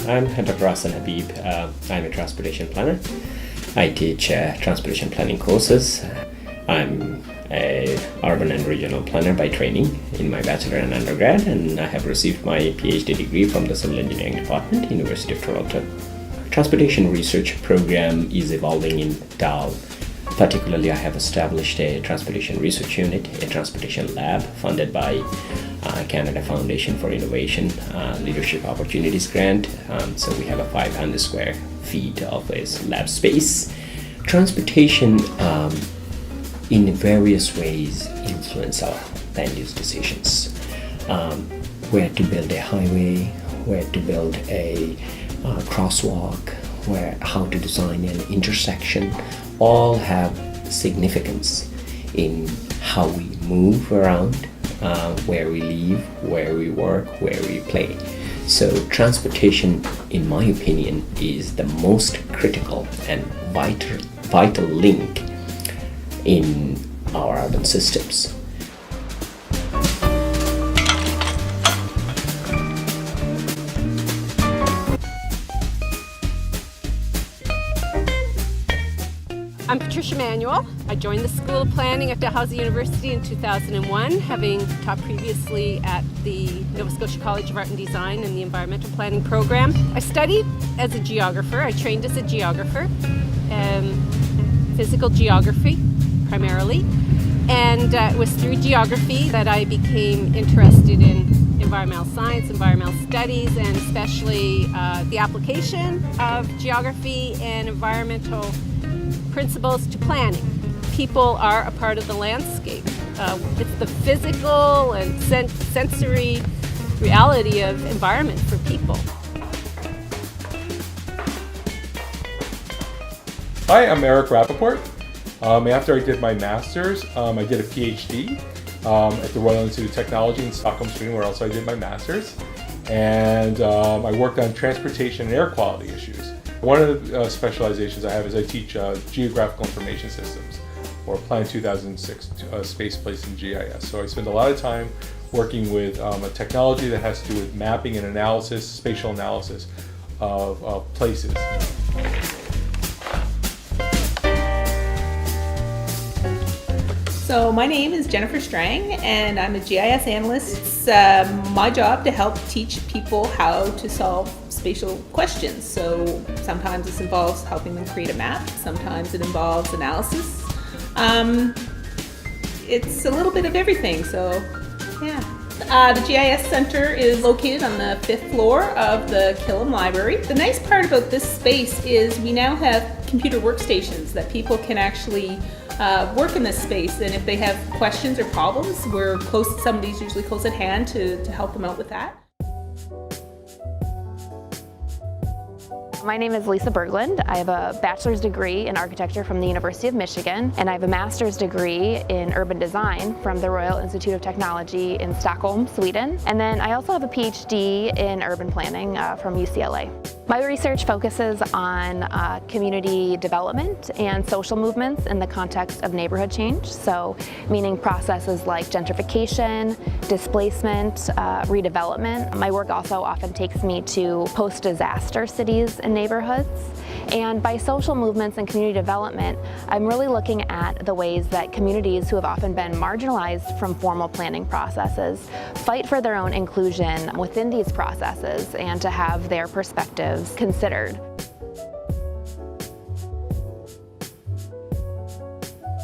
I'm Dr. Hassan Habib. I'm a transportation planner. I teach transportation planning courses. I'm an urban and regional planner by training in my bachelor and undergrad, and I have received my PhD degree from the Civil Engineering Department, University of Toronto. Transportation research program is evolving in DAL. Particularly, I have established a transportation research unit, a transportation lab funded by Canada Foundation for Innovation Leadership Opportunities Grant. So we have a 500 square feet of a lab space. Transportation in various ways influence our land use decisions. Where to build a highway, where to build a crosswalk, how to design an intersection, all have significance in how we move around, where we live, where we work, where we play. So transportation, in my opinion, is the most critical and vital link in our urban systems. I'm Patricia Manuel. I joined the School of Planning at Dalhousie University in 2001, having taught previously at the Nova Scotia College of Art and Design in the Environmental Planning program. I studied as a geographer. I trained as a geographer, physical geography primarily. And it was through geography that I became interested in environmental science, environmental studies, and especially the application of geography and environmental principles to planning. People are a part of the landscape. It's the physical and sensory reality of environment for people. Hi, I'm Eric Rappaport. After I did my master's, I did a PhD at the Royal Institute of Technology in Stockholm, Sweden, where also I did my master's. And I worked on transportation and air quality issues. One of the specializations I have is I teach geographical information systems, or Plan 2006 space, place, and GIS. So I spend a lot of time working with a technology that has to do with mapping and analysis, spatial analysis of places. So my name is Jennifer Strang, and I'm a GIS analyst. It's my job to help teach people how to solve spatial questions. So sometimes this involves helping them create a map, sometimes it involves analysis. It's a little bit of everything, so yeah. The Gis Center is located on the 5th floor of the Killam Library. The nice part about this space is we now have computer workstations that people can actually work in this space, and if they have questions or problems, we're close. Somebody's usually close at hand to help them out with that. My name is Lisa Berglund. I have a bachelor's degree in architecture from the University of Michigan, and I have a master's degree in urban design from the Royal Institute of Technology in Stockholm, Sweden. And then I also have a PhD in urban planning from UCLA. My research focuses on community development and social movements in the context of neighborhood change, so meaning processes like gentrification, displacement, redevelopment. My work also often takes me to post-disaster cities and neighborhoods. And by social movements and community development, I'm really looking at the ways that communities who have often been marginalized from formal planning processes fight for their own inclusion within these processes and to have their perspectives considered.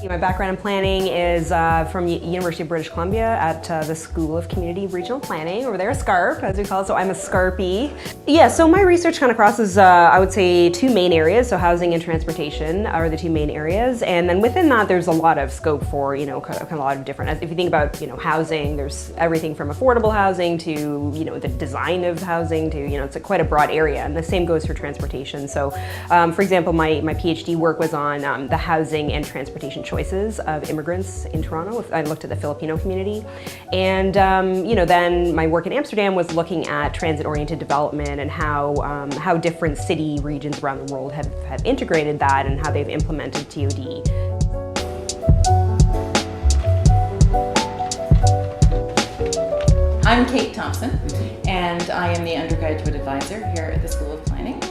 My background in planning is from University of British Columbia at the School of Community Regional Planning, over there, SCARP, as we call it, so I'm a SCARPie. Yeah, so my research kind of crosses, I would say, two main areas, so housing and transportation are the two main areas, and then within that there's a lot of scope for, kind of a lot of different, if you think about, housing, there's everything from affordable housing to, the design of housing to, it's quite a broad area, and the same goes for transportation. So, for example, my PhD work was on the housing and transportation choices of immigrants in Toronto. I looked at the Filipino community, and then my work in Amsterdam was looking at transit-oriented development and how different city regions around the world have integrated that and how they've implemented TOD. I'm Kate Thompson, and I am the undergraduate advisor here at the School of Planning.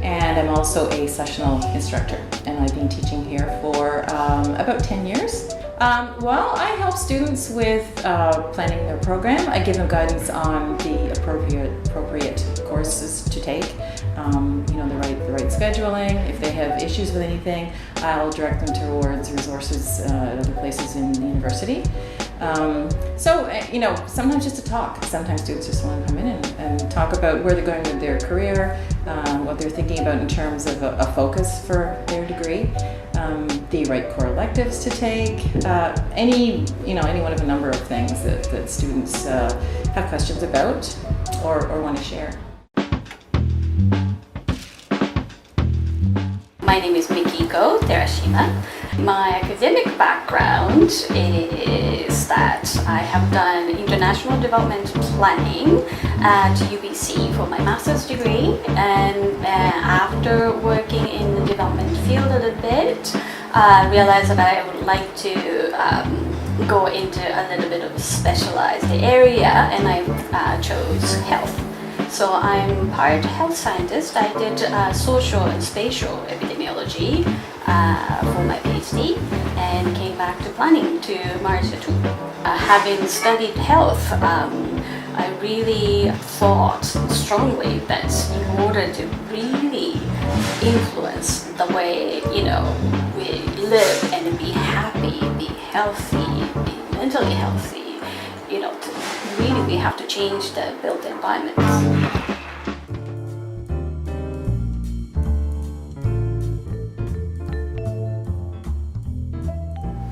And I'm also a sessional instructor, and I've been teaching here for about 10 years. Well, I help students with planning their program. I give them guidance on the appropriate courses to take. The right scheduling. If they have issues with anything, I'll direct them towards resources at other places in the university. Sometimes just to talk. Sometimes students just want to come in and talk about where they're going with their career, what they're thinking about in terms of a focus for their degree, the right core electives to take, any one of a number of things that students have questions about or want to share. My name is Mikiko Terashima. My academic background is that I have done international development planning at UBC for my master's degree, and after working in the development field a little bit, I realized that I would like to go into a little bit of a specialized area, and I chose health. So I'm part health scientist. I did social and spatial epidemiology for my PhD and came back to planning to merge the two. Having studied health, I really thought strongly that in order to really influence the way we live and be happy, be healthy, be mentally healthy, really we have to change the built environment.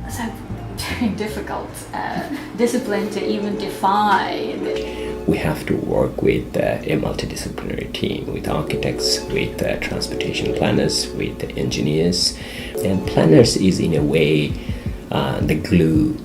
It's a very difficult discipline to even define. We have to work with a multidisciplinary team, with architects, with transportation planners, with engineers. And planners is in a way the glue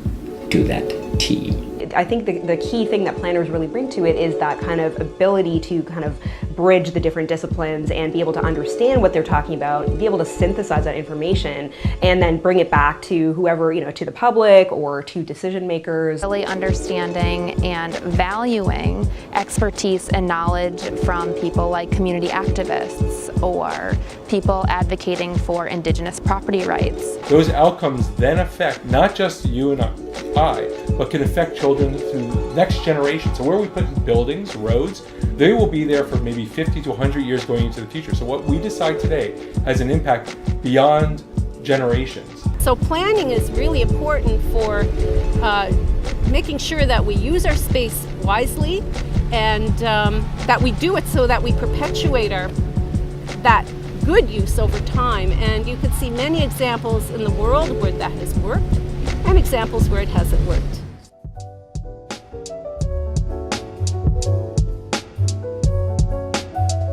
to that team. I think the key thing that planners really bring to it is that kind of ability to kind of bridge the different disciplines and be able to understand what they're talking about, be able to synthesize that information, and then bring it back to whoever, to the public or to decision makers. Really understanding and valuing expertise and knowledge from people like community activists or people advocating for Indigenous property rights. Those outcomes then affect not just you and I, but can affect children through next generation. So where we put buildings, roads, they will be there for maybe 50 to 100 years going into the future. So what we decide today has an impact beyond generations. So planning is really important for making sure that we use our space wisely and that we do it so that we perpetuate that good use over time. And you could see many examples in the world where that has worked and examples where it hasn't worked.